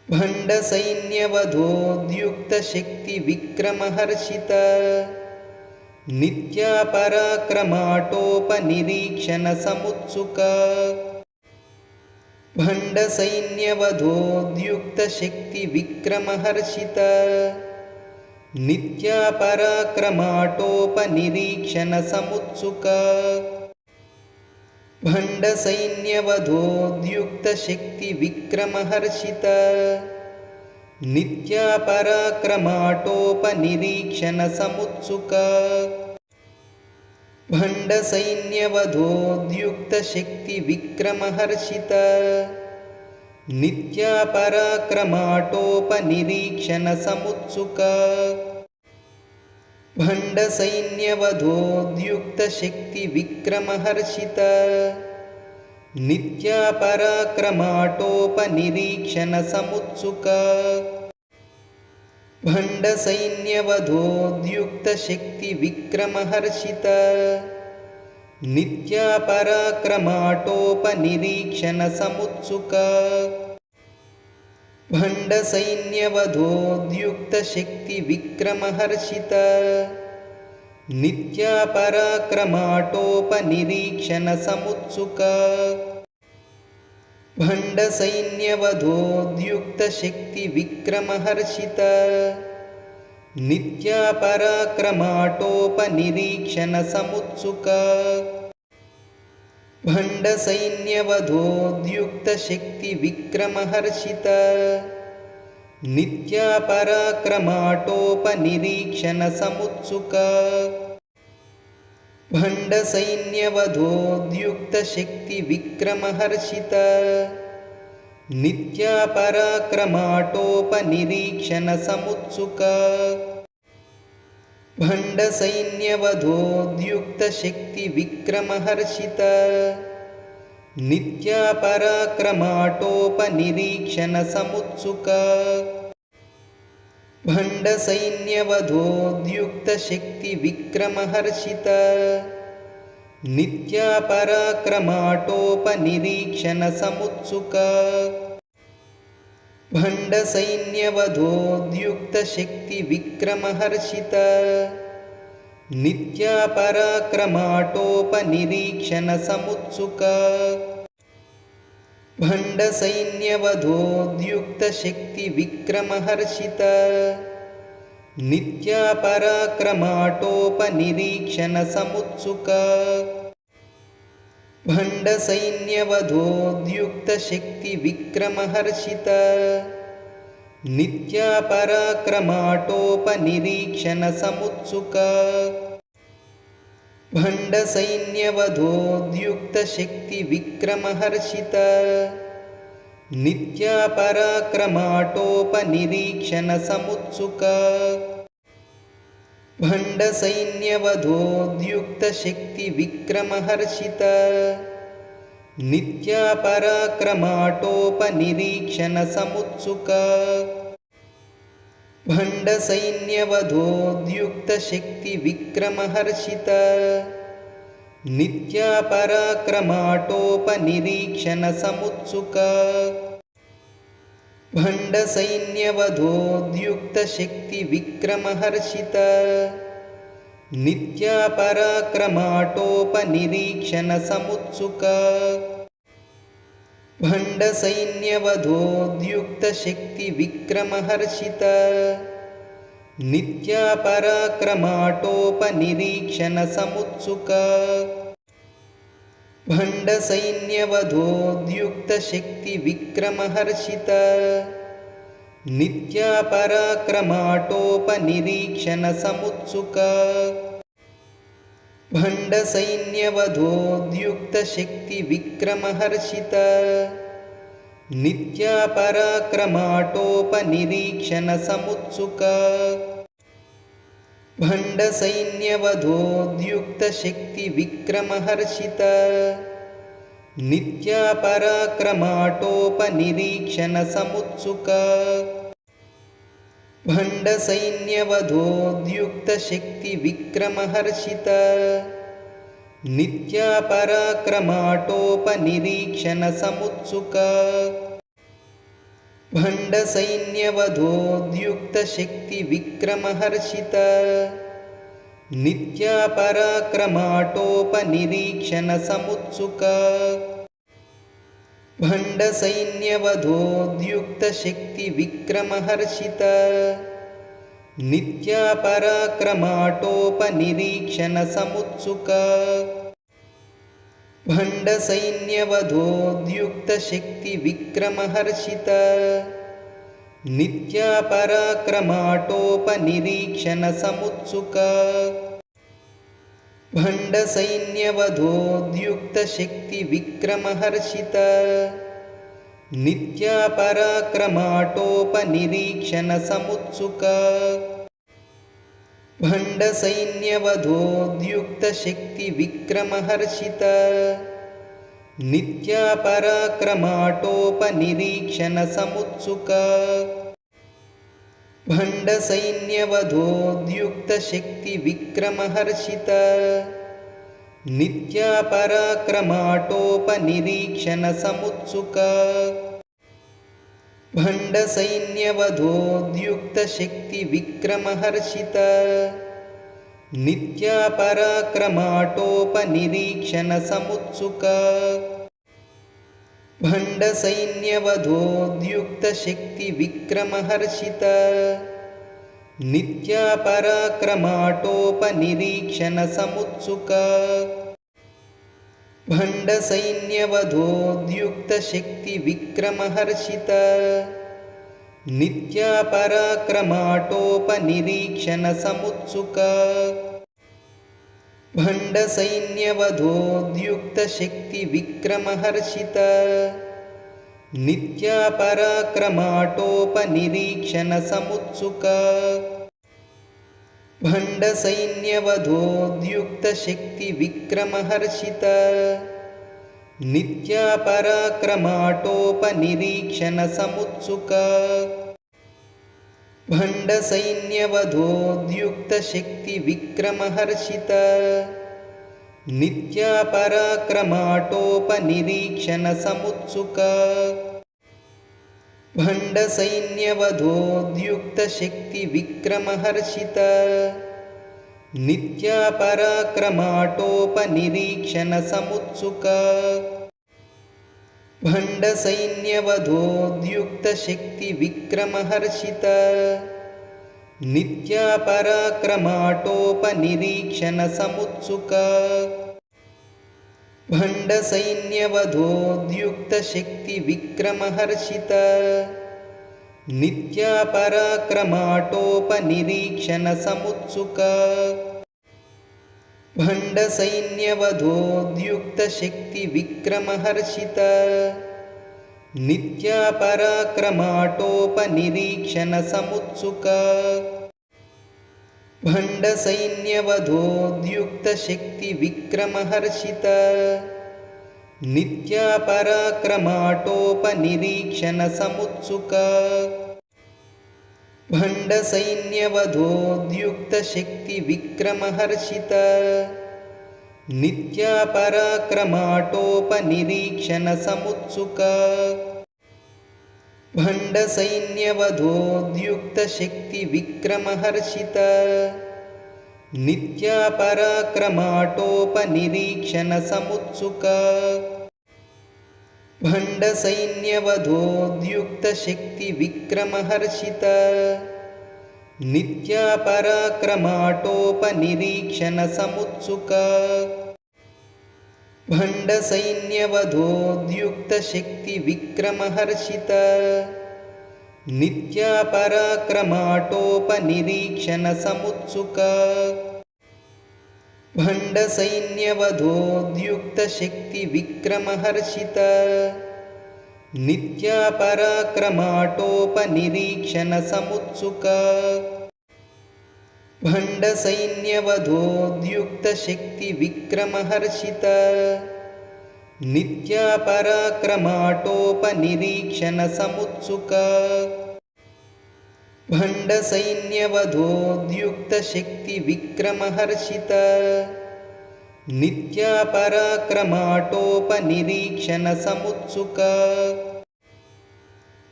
भण्ड सैन्यवधोद्युक्तशक्ति विक्रमहर्षित नित्यापराक्रमाटोपनिरीक्षण समुत्सुक भण्ड सैन्यवधोद्युक्तशक्ति विक्रमहर्षित नित्यापराक्रमाटोपनिरीक्षण समुत्सुक भण्ड सैन्यवधोद्युक्तशक्ति विक्रमहर्षित नित्यापराक्रमाटोपनिरीक्षण समुत्सुक भण्ड सैन्यवधोद्युक्तशक्ति विक्रमहर्षित नित्यापराक्रमाटोपनिरीक्षण समुत्सुक भण्ड सैन्यवधोद्युक्तशक्ति विक्रमहर्षित नित्यापराक्रमाटोपनिरीक्षण समुत्सुक भण्ड सैन्यवधोद्युक्तशक्ति विक्रमहर्षित नित्यापराक्रमाटोपनिरीक्षण समुत्सुक भण्ड सैन्यवधोद्युक्तशक्ति विक्रमहर्षित नित्यापराक्रमाटोपनिरीक्षण समुत्सुक भण्ड सैन्यवधोद्युक्तशक्ति विक्रमहर्षित नित्यापराक्रमाटोपनिरीक्षण समुत्सुक भण्ड सैन्यवधोद्युक्तशक्ति विक्रमहर्षित नित्यापराक्रमाटोपनिरीक्षण समुत्सुक भण्ड सैन्यवधोद्युक्तशक्ति विक्रमहर्षित नित्यापराक्रमाटोपनिरीक्षण समुत्सुक भण्ड सैन्यवधोद्युक्तशक्ति विक्रमहर्षित नित्यापराक्रमाटोपनिरीक्षण समुत्सुक भण्ड सैन्यवधोद्युक्तशक्ति विक्रमहर्षित नित्यापराक्रमाटोपनिरीक्षण समुत्सुक भण्ड सैन्यवधोद्युक्तशक्ति विक्रमहर्षित नित्यापराक्रमाटोपनिरीक्षण समुत्सुक भण्ड सैन्यवधोद्युक्तशक्ति विक्रमहर्षित नित्यापराक्रमाटोपनिरीक्षण समुत्सुक भण्ड सैन्यवधोद्युक्तशक्ति विक्रमहर्षित नित्यापराक्रमाटोपनिरीक्षण समुत्सुक भण्ड सैन्यवधोद्युक्तशक्ति विक्रमहर्षित नित्यापराक्रमाटोपनिरीक्षण समुत्सुक भण्ड सैन्यवधोद्युक्तशक्ति विक्रमहर्षित नित्यापराक्रमाटोपनिरीक्षण समुत्सुक भण्ड सैन्यवधोद्युक्तशक्ति विक्रमहर्षित नित्यापराक्रमाटोपनिरीक्षण समुत्सुक भण्ड सैन्यवधोद्युक्तशक्ति विक्रमहर्षित नित्यापराक्रमाटोपनिरीक्षण समुत्सुक भण्ड सैन्यवधोद्युक्तशक्ति विक्रमहर्षित नित्यापराक्रमाटोपनिरीक्षण समुत्सुक भण्ड सैन्यवधोद्युक्तशक्ति विक्रमहर्षित नित्यापराक्रमाटोपनिरीक्षण समुत्सुक भण्ड सैन्यवधोद्युक्तशक्ति विक्रमहर्षित नित्यापराक्रमाटोपनिरीक्षण समुत्सुक भण्ड सैन्यवधोद्युक्तशक्ति विक्रमहर्षित नित्यापराक्रमाटोपनिरीक्षण समुत्सुक भण्ड सैन्यवधोद्युक्तशक्ति विक्रमहर्षित नित्यापराक्रमाटोपनिरीक्षण समुत्सुक भण्डसैन्यवधोद्युक्तशक्तिविक्रमहर्षित नित्यापराक्रमाटोपनिरीक्षणसमुत्सुक भण्डसैन्यवधोद्युक्तशक्तिविक्रमहर्षित नित्यापराक्रमाटोपनिरीक्षणसमुत्सुक भण्डसैन्यवधोद्युक्तशक्तिविक्रमहर्षित नित्यापराक्रमाटोपनिरीक्षणसमुत्सुक भण्डसैन्यवधोद्युक्तशक्तिविक्रमहर्षित नित्यापराक्रमाटोपनिरीक्षणसमुत्सुक भण्डसैन्यवधोद्युक्तशक्तिविक्रमहर्षित नित्यापराक्रमाटोपनिरीक्षणसमुत्सुक भण्डसैन्यवधोद्युक्तशक्तिविक्रमहर्षित नित्यापराक्रमाटोपनिरीक्षणसमुत्सुक भण्डसैन्यवधोद्युक्तशक्तिविक्रमहर्षित नित्यापराक्रमाटोपनिरीक्षणसमुत्सुक भण्डसैन्यवधोद्युक्तशक्तिविक्रमहर्षित नित्यापराक्रमाटोपनिरीक्षणसमुत्सुक भण्डसैन्यवधोद्युक्तशक्तिविक्रमहर्षित नित्यापराक्रमाटोपनिरीक्षणसमुत्सुक भण्डसैन्यवधोद्युक्तशक्तिविक्रमहर्षित नित्यापराक्रमाटोपनिरीक्षणसमुत्सुक भण्डसैन्यवधोद्युक्तशक्तिविक्रमहर्षित नित्यापराक्रमाटोपनिरीक्षणसमुत्सुक भण्डसैन्यवधोद्युक्तशक्तिविक्रमहर्षित नित्यापराक्रमाटोपनिरीक्षणसमुत्सुक भण्डसैन्यवधोद्युक्तशक्तिविक्रमहर्षित नित्यापराक्रमाटोपनिरीक्षणसमुत्सुक भण्डसैन्यवधोद्युक्तशक्तिविक्रमहर्षित नित्यापराक्रमाटोपनिरीक्षणसमुत्सुक भण्डसैन्यवधोद्युक्तशक्तिविक्रमहर्षित नित्यापराक्रमाटोपनिरीक्षणसमुत्सुक भण्डसैन्यवधोद्युक्तशक्तिविक्रमहर्षित नित्यापराक्रमाटोपनिरीक्षणसमुत्सुक भण्डसैन्यवधोद्युक्तशक्तिविक्रमहर्षित नित्यापराक्रमाटोपनिरीक्षणसमुत्सुक भण्डसैन्यवधोद्युक्तशक्तिविक्रमहर्षित नित्यापराक्रमाटोपनिरीक्षणसमुत्सुक भण्डसैन्यवधोद्युक्तशक्तिविक्रमहर्षित नित्यापराक्रमाटोपनिरीक्षणसमुत्सुक भण्डसैन्यवधोद्युक्तशक्तिविक्रमहर्षित नित्यापराक्रमाटोपनिरीक्षणसमुत्सुक भण्डसैन्यवधोद्युक्तशक्तिविक्रमहर्षित नित्यापराक्रमाटोपनिरीक्षणसमुत्सुक भण्डसैन्यवधोद्युक्तशक्तिविक्रमहर्षित नित्यापराक्रमाटोपनिरीक्षणसमुत्सुक भण्डसैन्यवधोद्युक्तशक्तिविक्रमहर्षित नित्यापराक्रमाटोपनिरीक्षणसमुत्सुक भण्डसैन्यवधोद्युक्तशक्तिविक्रमहर्षित नित्यापराक्रमाटोपनिरीक्षणसमुत्सुक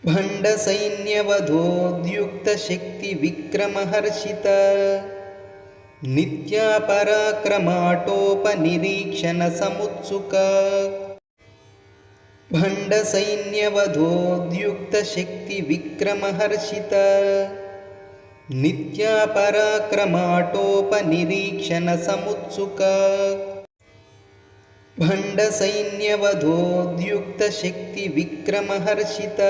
भण्डसैन्यवधोद्युक्तशक्तिविक्रमहर्षित नित्यापराक्रमाटोपनिरीक्षणसमुत्सुक भण्डसैन्यवधोद्युक्तशक्तिविक्रमहर्षित नित्यापराक्रमाटोपनिरीक्षणसमुत्सुक भण्डसैन्यवधोद्युक्तशक्तिविक्रमहर्षित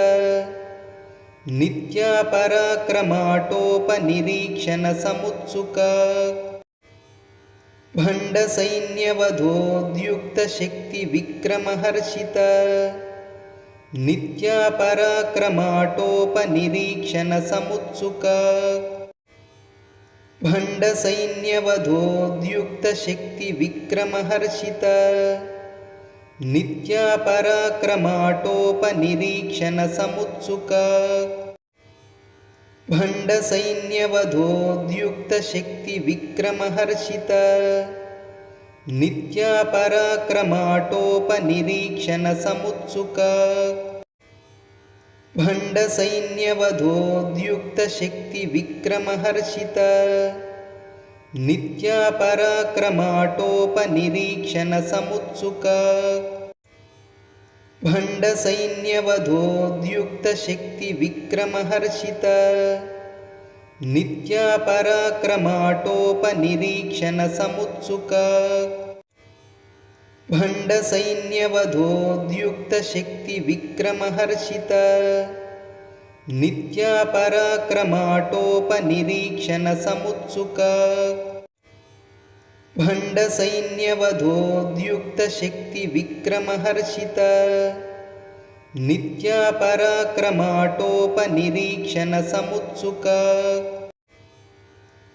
नित्यापराक्रमाटोपनिरीक्षणसमुत्सुक भण्डसैन्यवधोद्युक्तशक्तिविक्रमहर्षित नित्यापराक्रमाटोपनिरीक्षणसमुत्सुक भण्डसैन्यवधोद्युक्तशक्तिविक्रमहर्षित नित्यापराक्रमाटोपनिरीक्षणसमुत्सुक भण्डसैन्यवधोद्युक्तशक्तिविक्रमहर्षित नित्यापराक्रमाटोपनिरीक्षणसमुत्सुक भण्डसैन्यवधोद्युक्तशक्तिविक्रमहर्षित नित्यापराक्रमाटोपनिरीक्षणसमुत्सुक भण्डसैन्यवधोद्युक्तशक्तिविक्रमहर्षित नित्यापराक्रमाटोपनिरीक्षणसमुत्सुक भण्डसैन्यवधोद्युक्तशक्तिविक्रमहर्षित नित्यापराक्रमाटोपनिरीक्षणसमुत्सुक भण्डसैन्यवधोद्युक्तशक्तिविक्रमहर्षित नित्यापराक्रमाटोपनिरीक्षणसमुत्सुक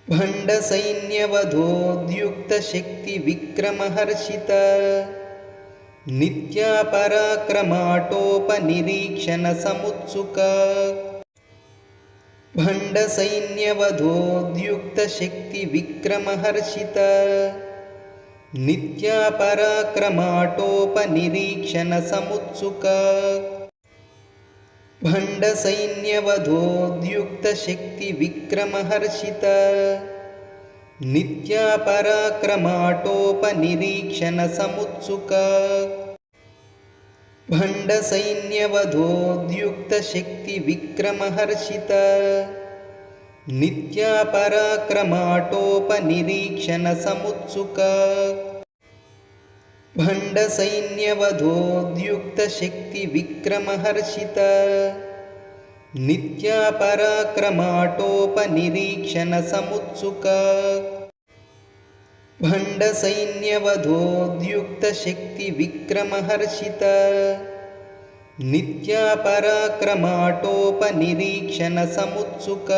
भण्डसैन्यवधोद्युक्तशक्तिविक्रमहर्षित नित्यापराक्रमाटोपनिरीक्षणसमुत्सुक भण्डसैन्यवधोद्युक्तशक्तिविक्रमहर्षित नित्यापराक्रमाटोपनिरीक्षणसमुत्सुक भण्डसैन्यवधोद्युक्तशक्तिविक्रमहर्षित नित्यापराक्रमाटोपनिरीक्षणसमुत्सुक भण्डसैन्यवधोद्युक्तशक्तिविक्रमहर्षित नित्यापराक्रमाटोपनिरीक्षणसमुत्सुक भण्डसैन्यवधोद्युक्तशक्तिविक्रमहर्षित नित्यापराक्रमाटोपनिरीक्षणसमुत्सुक भण्डसैन्यवधोद्युक्तशक्तिविक्रमहर्षित नित्यापराक्रमाटोपनिरीक्षणसमुत्सुक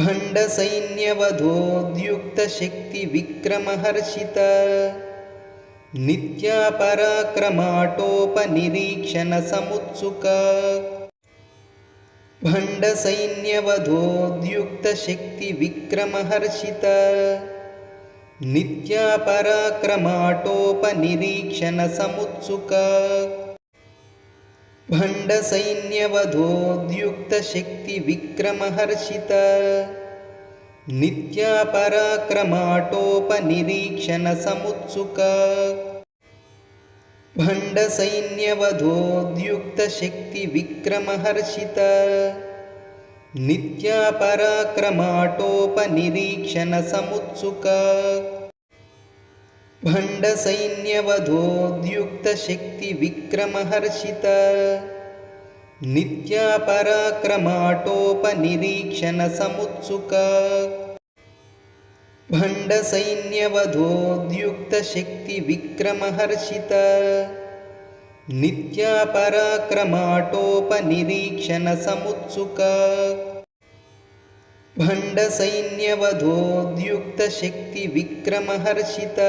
भण्डसैन्यवधोद्युक्तशक्तिविक्रमहर्षित नित्यापराक्रमाटोपनिरीक्षणसमुत्सुक भण्डसैन्यवधोद्युक्तशक्तिविक्रमहर्षित नित्यापराक्रमाटोपनिरीक्षणसमुत्सुक भण्डसैन्यवधोद्युक्तशक्तिविक्रमहर्षित नित्यापराक्रमाटोपनिरीक्षणसमुत्सुक भण्डसैन्यवधोद्युक्तशक्तिविक्रमहर्षित नित्यापराक्रमाटोपनिरीक्षणसमुत्सुक भण्डसैन्यवधोद्युक्तशक्तिविक्रमहर्षित नित्यापराक्रमाटोपनिरीक्षणसमुत्सुक भण्डसैन्यवधोद्युक्तशक्तिविक्रमहर्षित नित्यापराक्रमाटोपनिरीक्षणसमुत्सुक भण्डसैन्यवधोद्युक्तशक्तिविक्रमहर्षित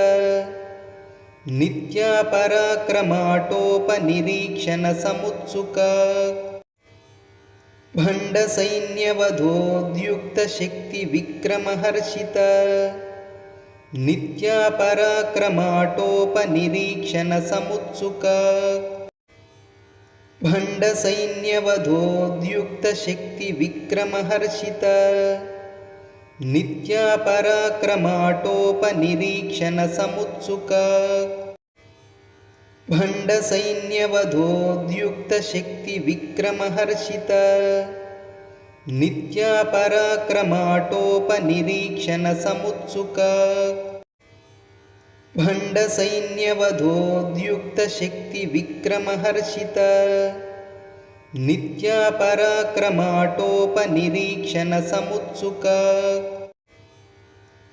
नित्यापराक्रमाटोपनिरीक्षणसमुत्सुक भण्डसैन्यवधोद्युक्तशक्तिविक्रमहर्षित नित्यापराक्रमाटोपनिरीक्षणसमुत्सुक भण्डसैन्यवधोद्युक्तशक्तिविक्रमहर्षित नित्यापराक्रमाटोपनिरीक्षणसमुत्सुक भण्डसैन्यवधोद्युक्तशक्तिविक्रमहर्षित नित्यापराक्रमाटोपनिरीक्षणसमुत्सुक भण्डसैन्यवधोद्युक्तशक्तिविक्रमहर्षित नित्यापराक्रमाटोपनिरीक्षणसमुत्सुक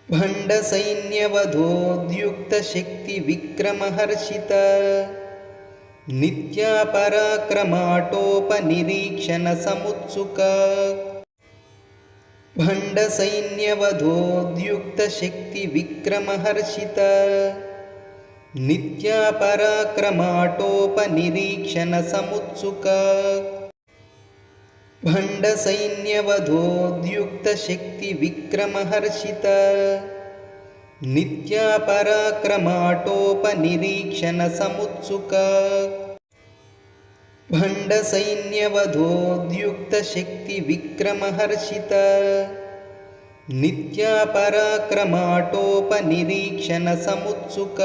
भण्डसैन्यवधोद्युक्तशक्तिविक्रमहर्षित नित्यापराक्रमाटोपनिरीक्षणसमुत्सुक भण्डसैन्यवधोद्युक्तशक्तिविक्रमहर्षित नित्यापराक्रमाटोपनिरीक्षणसमुत्सुक भण्डसैन्यवधोद्युक्तशक्तिविक्रमहर्षित नित्यापराक्रमाटोपनिरीक्षणसमुत्सुक भण्डसैन्यवधोद्युक्तशक्तिविक्रमहर्षित नित्यापराक्रमाटोपनिरीक्षणसमुत्सुक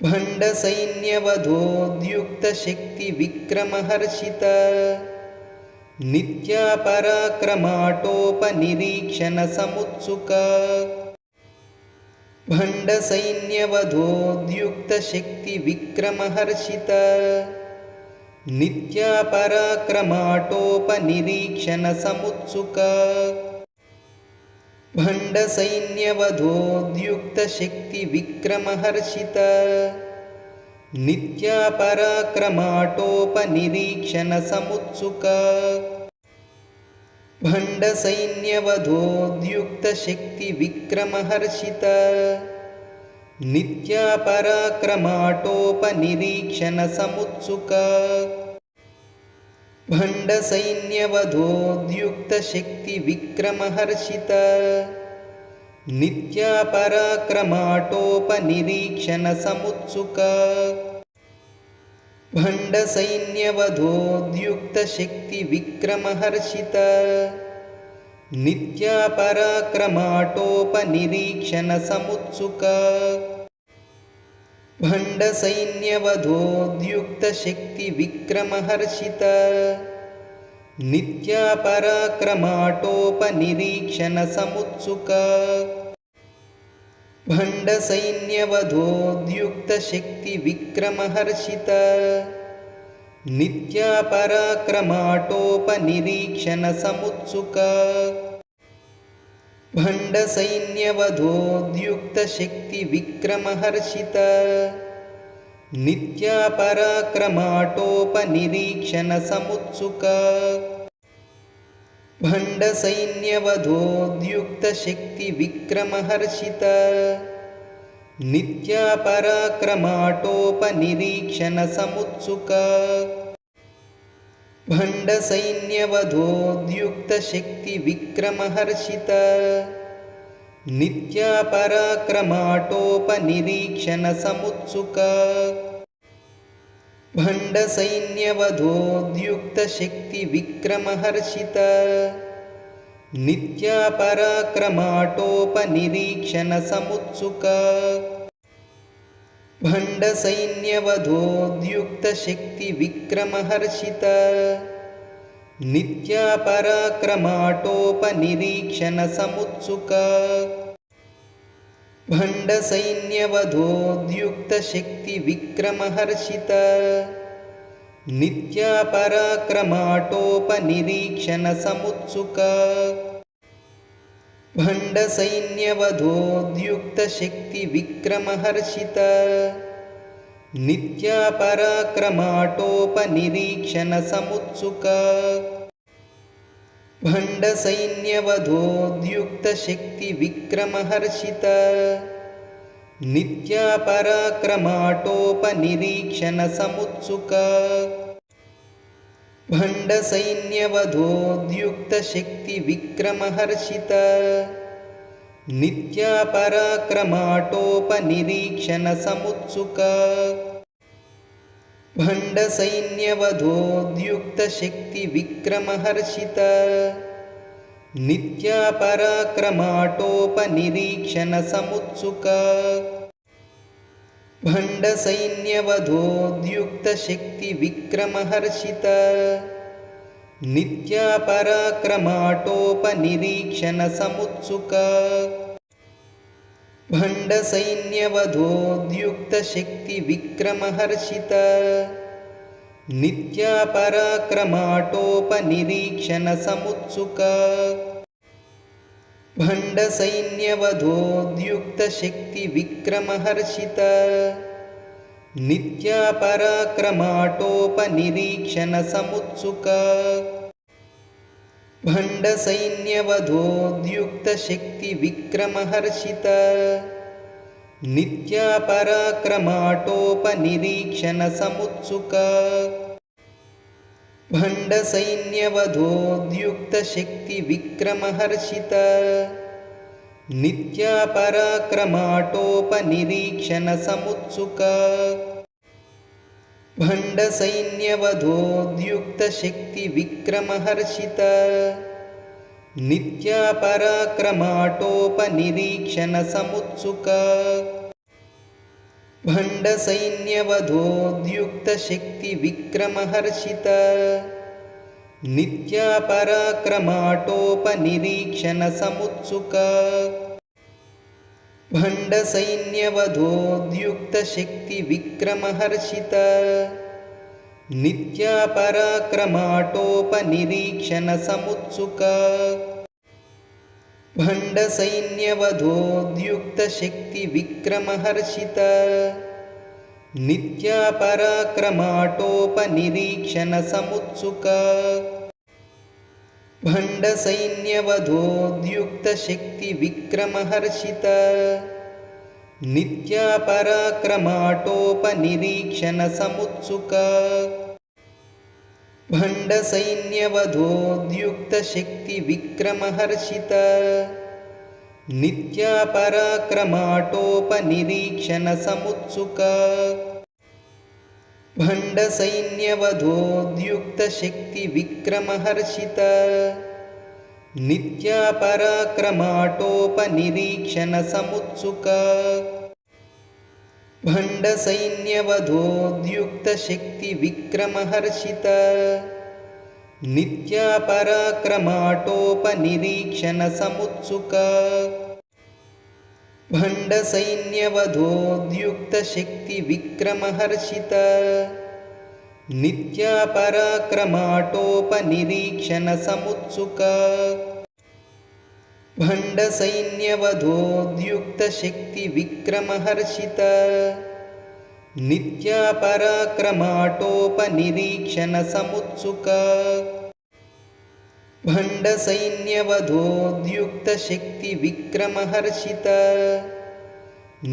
भण्डसैन्यवधोद्युक्तशक्तिविक्रमहर्षित नित्यापराक्रमाटोपनिरीक्षणसमुत्सुक भण्डसैन्यवधोद्युक्तशक्तिविक्रमहर्षित नित्यापराक्रमाटोपनिरीक्षणसमुत्सुक भण्डसैन्यवधोद्युक्तशक्तिविक्रमहर्षित नित्यापराक्रमाटोपनिरीक्षणसमुत्सुक भण्डसैन्यवधोद्युक्तशक्तिविक्रमहर्षित नित्यापराक्रमाटोपनिरीक्षणसमुत्सुक भण्डसैन्यवधोद्युक्तशक्तिविक्रमहर्षित नित्यापराक्रमाटोपनिरीक्षणसमुत्सुक भण्डसैन्यवधोद्युक्तशक्तिविक्रमहर्षित नित्यापराक्रमाटोपनिरीक्षणसमुत्सुक भण्डसैन्यवधोद्युक्तशक्तिविक्रमहर्षित नित्यापराक्रमाटोपनिरीक्षणसमुत्सुक भण्डसैन्यवधोद्युक्तशक्तिविक्रमहर्षित नित्यापराक्रमाटोपनिरीक्षणसमुत्सुक भण्डसैन्यवधोद्युक्तशक्तिविक्रमहर्षित नित्यापराक्रमाटोपनिरीक्षणसमुत्सुक भण्डसैन्यवधोद्युक्तशक्तिविक्रमहर्षित नित्यापराक्रमाटोपनिरीक्षणसमुत्सुक भण्डसैन्यवधोद्युक्तशक्तिविक्रमहर्षित नित्यापराक्रमाटोपनिरीक्षणसमुत्सुक भण्डसैन्यवधोद्युक्तशक्तिविक्रमहर्षित नित्यापराक्रमाटोपनिरीक्षणसमुत्सुक भण्डसैन्यवधोद्युक्तशक्तिविक्रमहर्षित नित्यापराक्रमाटोपनिरीक्षणसमुत्सुक भण्डसैन्यवधोद्युक्तशक्तिविक्रमहर्षित नित्यापराक्रमाटोपनिरीक्षणसमुत्सुक भण्डसैन्यवधोद्युक्तशक्तिविक्रमहर्षित नित्यापराक्रमाटोपनिरीक्षणसमुत्सुक भण्डसैन्यवधोद्युक्तशक्तिविक्रमहर्षित नित्यापराक्रमाटोपनिरीक्षणसमुत्सुक भण्डसैन्यवधोद्युक्तशक्तिविक्रमहर्षित नित्यापराक्रमाटोपनिरीक्षणसमुत्सुक भण्डसैन्यवधोद्युक्तशक्तिविक्रमहर्षित नित्यापराक्रमाटोपनिरीक्षणसमुत्सुक भण्डसैन्यवधोद्युक्तशक्तिविक्रमहर्षित नित्यापराक्रमाटोपनिरीक्षणसमुत्सुक भण्डसैन्यवधोद्युक्तशक्तिविक्रमहर्षित नित्यापराक्रमाटोपनिरीक्षणसमुत्सुक भण्डसैन्यवधोद्युक्तशक्तिविक्रमहर्षित नित्यापराक्रमाटोपनिरीक्षणसमुत्सुक भण्डसैन्यवधोद्युक्तशक्तिविक्रमहर्षित नित्यापराक्रमाटोपनिरीक्षणसमुत्सुक भण्डसैन्यवधोद्युक्तशक्तिविक्रमहर्षित नित्यापराक्रमाटोपनिरीक्षणसमुत्सुक भण्डसैन्यवधोद्युक्तशक्तिविक्रमहर्षित नित्यापराक्रमाटोपनिरीक्षणसमुत्सुक भण्डसैन्यवधोद्युक्तशक्तिविक्रमहर्षित नित्यापराक्रमाटोपनिरीक्षणसमुत्सुक भण्डसैन्यवधोद्युक्तशक्तिविक्रमहर्षित नित्यापराक्रमाटोपनिरीक्षणसमुत्सुक भण्डसैन्यवधोद्युक्तशक्तिविक्रमहर्षित नित्यापराक्रमाटोपनिरीक्षणसमुत्सुक भण्डसैन्यवधोद्युक्तशक्तिविक्रमहर्षित नित्यापराक्रमाटोपनिरीक्षणसमुत्सुक भण्डसैन्यवधोद्युक्तशक्तिविक्रमहर्षित नित्यापराक्रमाटोपनिरीक्षणसमुत्सुक भण्डसैन्यवधोद्युक्तशक्तिविक्रमहर्षित नित्यापराक्रमाटोपनिरीक्षणसमुत्सुक भण्डसैन्यवधोद्युक्तशक्तिविक्रमहर्षित नित्यापराक्रमाटोपनिरीक्षणसमुत्सुक भण्डसैन्यवधोद्युक्तशक्तिविक्रमहर्षित नित्यापराक्रमाटोपनिरीक्षणसमुत्सुक भण्डसैन्यवधोद्युक्तशक्तिविक्रमहर्षित नित्यापराक्रमाटोपनिरीक्षणसमुत्सुक भण्डसैन्यवधोद्युक्तशक्तिविक्रमहर्षित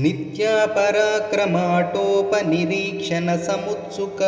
नित्यापराक्रमाटोपनिरीक्षणसमुत्सुक